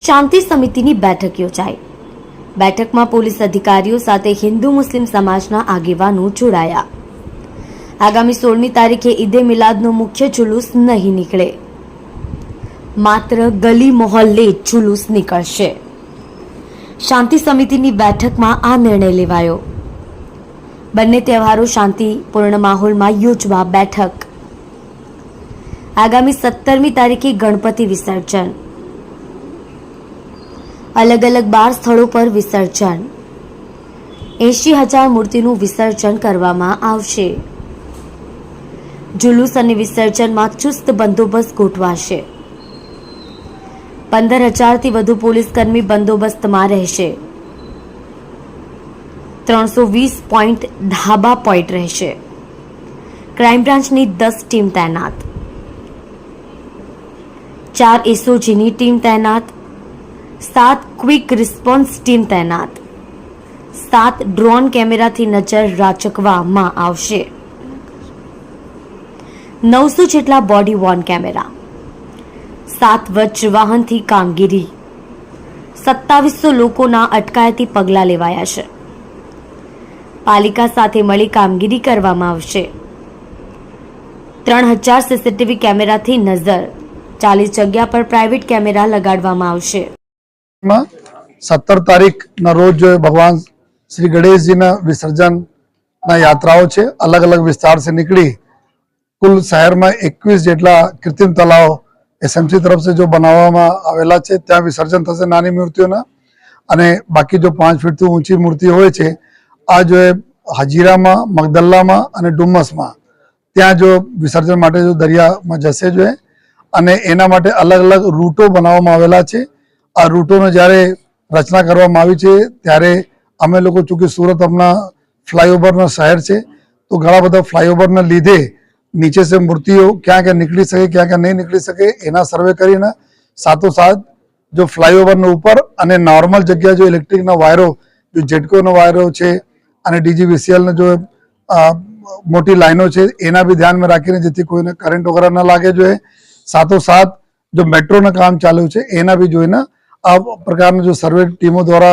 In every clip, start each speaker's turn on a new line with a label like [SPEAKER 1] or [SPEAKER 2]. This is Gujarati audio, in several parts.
[SPEAKER 1] શાંતિ સમિતિની બેઠક યોજાઈ। બેઠકમાં પોલીસ અધિકારીઓ સાથે હિન્દુ મુસ્લિમ સમાજના આગેવાનો જોડાયા। આગામી 16મી તારીખે ઈદે મિલાદનો મુખ્ય જુલુસ નહીં નીકળે, માત્ર ગલી મોહલ્લે જુલુસ નીકળશે। શાંતિ સમિતિની બેઠકમાં આ નિર્ણય લેવાયો। બંને તહેવારો શાંતિપૂર્ણ માહોલમાં યોજવા બેઠક। આગામી 17મી તારીખે ગણપતિ વિસર્જન, અલગ અલગ 12 સ્થળો પર વિસર્જન। 80,000 મૂર્તિનું વિસર્જન કરવામાં આવશે। જુલુસ અને વિસર્જનમાં ચુસ્ત બંદોબસ્ત ગોઠવાશે। 15,000થી વધુ પોલીસકર્મી બંદોબસ્તમાં રહેશે। 320 પોઈન્ટ ધાબા પોઈન્ટ રહેશે। ક્રાઇમ બ્રાન્ચની 10 ટીમ તૈનાત, 4 એસઓજીની ટીમ તૈનાત, 7 ક્વિક રિસ્પોન્સ ટીમ તૈનાત, 7 ડ્રોન કેમેરાથી નજર રાખવામાં આવશે। 900 જેટલા બોડી વોર્ન કેમેરા, 7 વજ્ર વાહનથી કામગીરી, 2700 લોકોના અટકાયતી પગલાં લેવાયા છે। પાલિકા સાથે મળી કામગીરી કરવામાં આવશે। 3000 સીસીટીવી કેમેરાથી નજર, 40 જગ્યા પર પ્રાઇવેટ કેમેરા લગાડવામાં આવશે।
[SPEAKER 2] 17 તારીખના રોજ ભગવાન શ્રી ગણેશજીના વિસર્જનના યાત્રાઓ છે। અલગ અલગ વિસ્તાર से નીકળી કુલ શહેરમાં 21 જેટલા કૃત્રિમ તલાવ એસએમસી તરફ से जो બનાવવામાં આવેલા છે ત્યાં વિસર્જન થશે નાની મૂર્તિઓના। અને બાકી જો 5 ફીટથી ઊંચી મૂર્તિ હોય છે આ જો હાજીરામાં, મગદલ્લામાં અને ડુમ્મસમાં ત્યાં જો વિસર્જન માટે જો દરિયામાં જશે જો અને એના માટે અલગ અલગ રૂટો બનાવવામાં આવેલા છે। આ રૂટોને જ્યારે રચના કરવામાં આવી છે ત્યારે અમે લોકો ચૂંકि સુરત આપણા ફ્લાયઓવરના શહેર છે તો ઘણા બધા ફ્લાયઓવરના લીધે નીચે से મૂર્તિઓ ક્યાં ક્યાં નીકળી શકે ક્યાં ક્યાં નહીં નીકળી શકે એના સર્વે કરીને સાથોસાથ જો ફ્લાયઓવરના ઉપર અને નોર્મલ જગ્યા જો ઇલેક્ટ્રિકના વાયરો જો જેટકોના વાયરો છે અને ડીજીવીસીએલના જો મોટી લાઈનો છે એના બી ધ્યાનમાં રાખીને જેથી કોઈને કરંટ વગેરે ન લાગે જોઈએ। સાથોસાથ जो मेट्रोना काम चालू है एना भी जो है ना आ प्रकार जो सर्वे टीमों द्वारा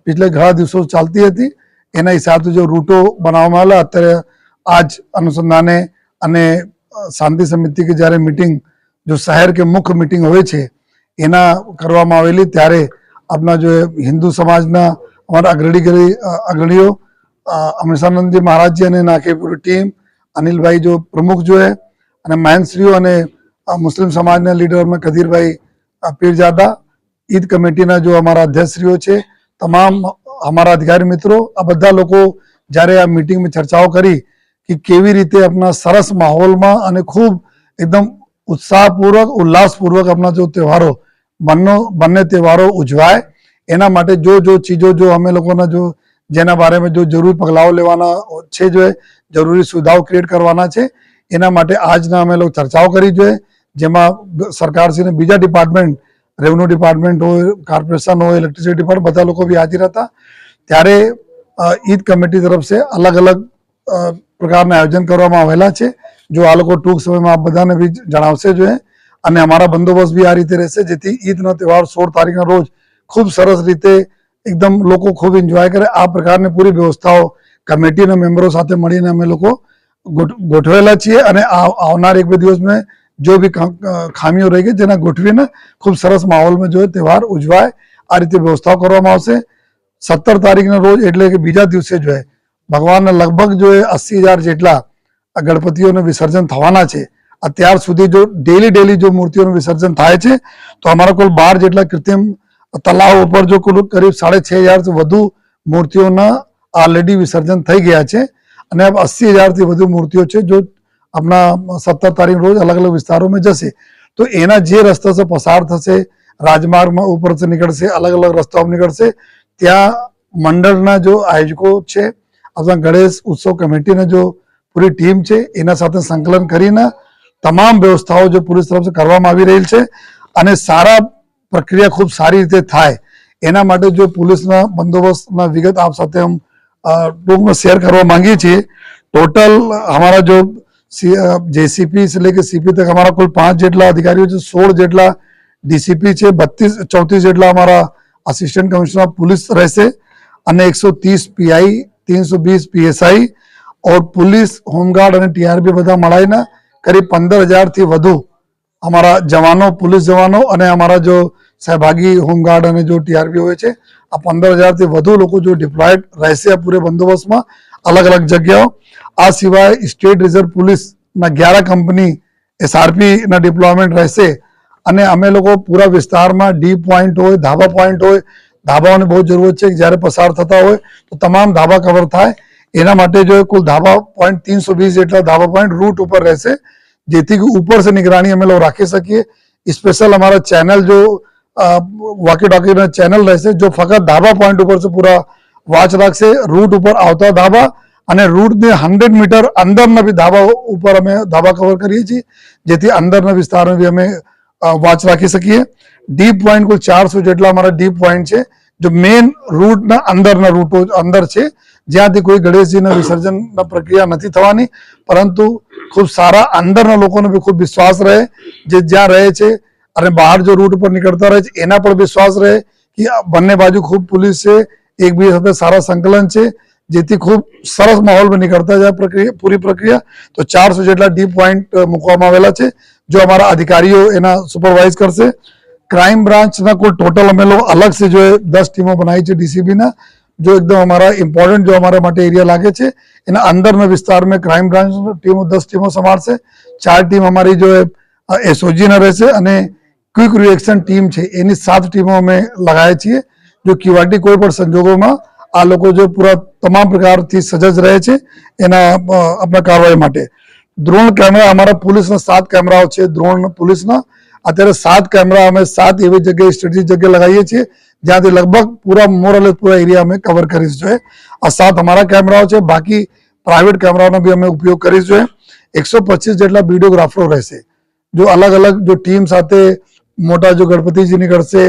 [SPEAKER 2] पिछले घણા દિવસો ચાલતી હતી એના હિસાબે जो रूटो बनावવામાં આવેલા અત્યારે आज अनुसंधाने અને શાંતિ સમિતિ की જ્યારે मीटिंग जो शहर के मुख्य मीटिंग હોય છે એના કરવામાં આવેલી ત્યારે આપણા जो हिंदू समाजना हमारा अग्रणीयो અમૃતાનંદજી મહારાજજી અને નાખી પૂરી ટીમ અનિલભાઈ जो प्रमुख जो है અને મહેન્દ્રશ્રીઓ અને मुस्लिम समाज ने लीडर में कदीर भाई पीरजादा, ईद कमेटी जो हमारा अध्यक्षश्रीओ है, तमाम हमारा अधिकारी मित्रों आ बधा लोग जयरे आ मीटिंग में चर्चाओं करी कि केवी रीते अपना सरस माहौल में अने खूब एकदम उत्साहपूर्वक उल्लासपूर्वक अपना जो त्योहारों बन्ने त्योहारों उजवाय एना माटे जो जो चीज़ों जो हमें लोगों ने जो जेना बारे में जो जरूरी पगलाओं लेवाना छे जो है जरूरी सुविधाओं क्रिएट करवाना छे एना माटे आज अमे लोग चर्चाओं करी जो है जेमा सरकार से बीजा डिपार्टमेंट रेवन्यू डिपार्टमेंट हो, कॉर्पोरेशन हो, इलेक्ट्रिसिटी डिपार्टमेंट बधा लोग भी हाजिर था। त्यारे ईद कमिटी तरफ से अलग अलग प्रकार आयोजन करवामां आवेला छे जो आ लोग टूंक समय में आप बधाने भी जणावशे जो है अने अमारा बंदोबस्त भी आ रीते रहेशे जेथी ईदनो तहेवार 16 तारीखना रोज खूब सरस रीते एकदम लोग खूब एंजॉय करे आ प्रकारनी पूरी व्यवस्थाओं कमिटीना मेम्बरो साथे मळीने अमे लोग गोठवेला छीए अने आवनार 1-2 दिवस में जो भी खामीओ रही गई जेना गोठवीने खूब सरस माहौल में जो है त्यौहार उजवाय आ रीते व्यवस्थाओं करवामां आवशे। 17 तारीखना रोज एटले के बीजा दिवसे जो है भगवान लगभग जो है 80,000 जेटला गणपतिओने विसर्जन थवाना छे। अत्यार सुधी जो डेली जो मूर्तिओनुं विसर्जन थाय छे तो अमारा कुल 12 जेटला कृत्रिम तलाव पर जो कुल करीब 6,500 से वधु मूर्तिओना ऑलरेडी विसर्जन थई गया छे અને 80,000 થી વધુ મૂર્તિઓ છે जो अपना 17 तारीख रोज अलग अलग विस्तारों में जैसे तो एना जे रस्ता से पसार थशे राजमार्ग में ऊपर से निकलशे अलग अलग रस्ता निकलशे त्या मंडलना जो आयोजकों छे अपना गणेश उत्सव कमिटी ने जो पूरी टीम छे एना साथे संकलन करीने तमाम व्यवस्थाओं जो पुलिस तरफ से करवामां आवी रही छे अने सारा प्रक्रिया खूब सारी रीते थाय एना माटे जो पुलिसना बंदोबस्तना विगत आप साथे हम टूंक में शेयर करवा मांगी छे। टोटल हमारा जो जेसीपी से लेकर सीपी तक हमारा कुल 5 जेटला अधिकारीओ 16 जेटला ડીસીપી છે, 34 જેટલા અમારા આસિસ્ટન્ટ કમિશનર પોલીસ રહેશે અને 130 પીઆઈ, 320 પીએસઆઈ और पुलिस, होमगार्ड અને ટીઆરબી બધા મળાઈને કરીબ 15,000 થી વધુ અમારા જવાનો, પોલીસ જવાનો અને અમારા જો સહભાગી હોમગાર્ડ અને જો ટીઆરબી હોય છે, આ 15,000 થી વધુ લોકો જો ડિપ્લોયડ રહેશે આ પૂરે બંદોબસ્તમાં અલગ અલગ જગ્યાઓ. આ સિવાય સ્ટેટ રિઝર્વ પોલીસના 11 કંપની એસઆરપી ના ડિપ્લોયમેન્ટ રહેશે અને અમે લોકો પૂરા વિસ્તારમાં ડી પોઈન્ટ હોય, ધાબા પોઈન્ટ હોય, ધાબાઓની બહુ જરૂરત છે કે જ્યારે પસાર થતા હોય તો તમામ ધાબા કવર થાય. એના માટે जो है कुल धाबा पॉइंट 320 જેટલા ધાબા પોઈન્ટ रूट ऊपर રહેશે જેથી કે ऊपर से निगरानी અમે લોકો રાખી શકીએ. स्पेशल हमारा चैनल जो वॉकी टॉकी ना चैनल રહેશે जो फकत धाबा पॉइंट ऊपर से पूरा वॉच રાખશે. रूट ऊपर આવતા ધાબા અને रूट ने 100 मीटर અંદરના બી ધાબા ઉપર અમે ધાબા કવર કરીએ છીએ જેથી અંદરના વિસ્તારમાં બી અમે વોચ રાખી શકીએ. ડીપ પોઈન્ટ કુલ 400 જેટલા અમારા ડીપ પોઈન્ટ છે जो मेन रूटના અંદરના રૂટો અંદર છે જ્યાંથી કોઈ ગણેશજીના વિસર્જનના પ્રક્રિયા નથી થવાની પરંતુ ખૂબ સારા અંદરના લોકોને બી ખૂબ વિશ્વાસ રહે જે જ્યાં રહે છે અને બહાર જો રૂટ પર નીકળતા રહે છે એના પર વિશ્વાસ રહે કે બંને બાજુ ખૂબ પોલીસ છે, એકબીજા સાથે સારા સંકલન છે જેથી ખૂબ સરસ માહોલમાં નીકળતા જાય પ્રક્રિયા પૂરી પ્રક્રિયા. તો 400 જેટલા ડીપ પોઈન્ટ મૂકવામાં આવેલા છે जो हमारा अधिकारियों एना सुपरवाइज करसे. क्राइम ब्रांच ना कुल टोटल हमें लोग अलग से जो है 10 टीमों बनाई है डीसीबी ना जो एकदम हमारा इम्पोर्टेंट जो हमारे माटे एरिया लागे छे एना अंदर में विस्तार में क्राइम ब्रांच टीमों 10 टीमों संभाळशे. 4 टीम हमारी जो है एसओजी ना रहेशे અને क्विक रिएक्शन टीम छे एनी 7 टीमों में लगाए छे जो क्यूआरटी कोई पण संजोगों आ लोग जो पूरा तमाम प्रकार थी सजज रहे छे एना अपना कार्रवाई माटे. ड्रोन कैमरा हमारा पुलिस 7 कैमराओ छे. ड्रोन पुलिस અત્યારે 7 कैमरा અમે 7 એવી જગ્યાએ સ્ટ્રેટેજિક જગ્યાએ લગાવીએ છીએ જ્યાંથી લગભગ પૂરા મોરલેસ પૂરા એરિયા અમે કવર કરીશું જોઈએ. આ 7 અમારા કેમેરાઓ છે, બાકી પ્રાઇવેટ કેમેરાઓનો બી અમે ઉપયોગ કરીશું જોઈએ. 125 જેટલા વીડિયોગ્રાફરો રહેશે जो अलग अलग जो टीम સાથે મોટા જો ગણપતિજી નીકળશે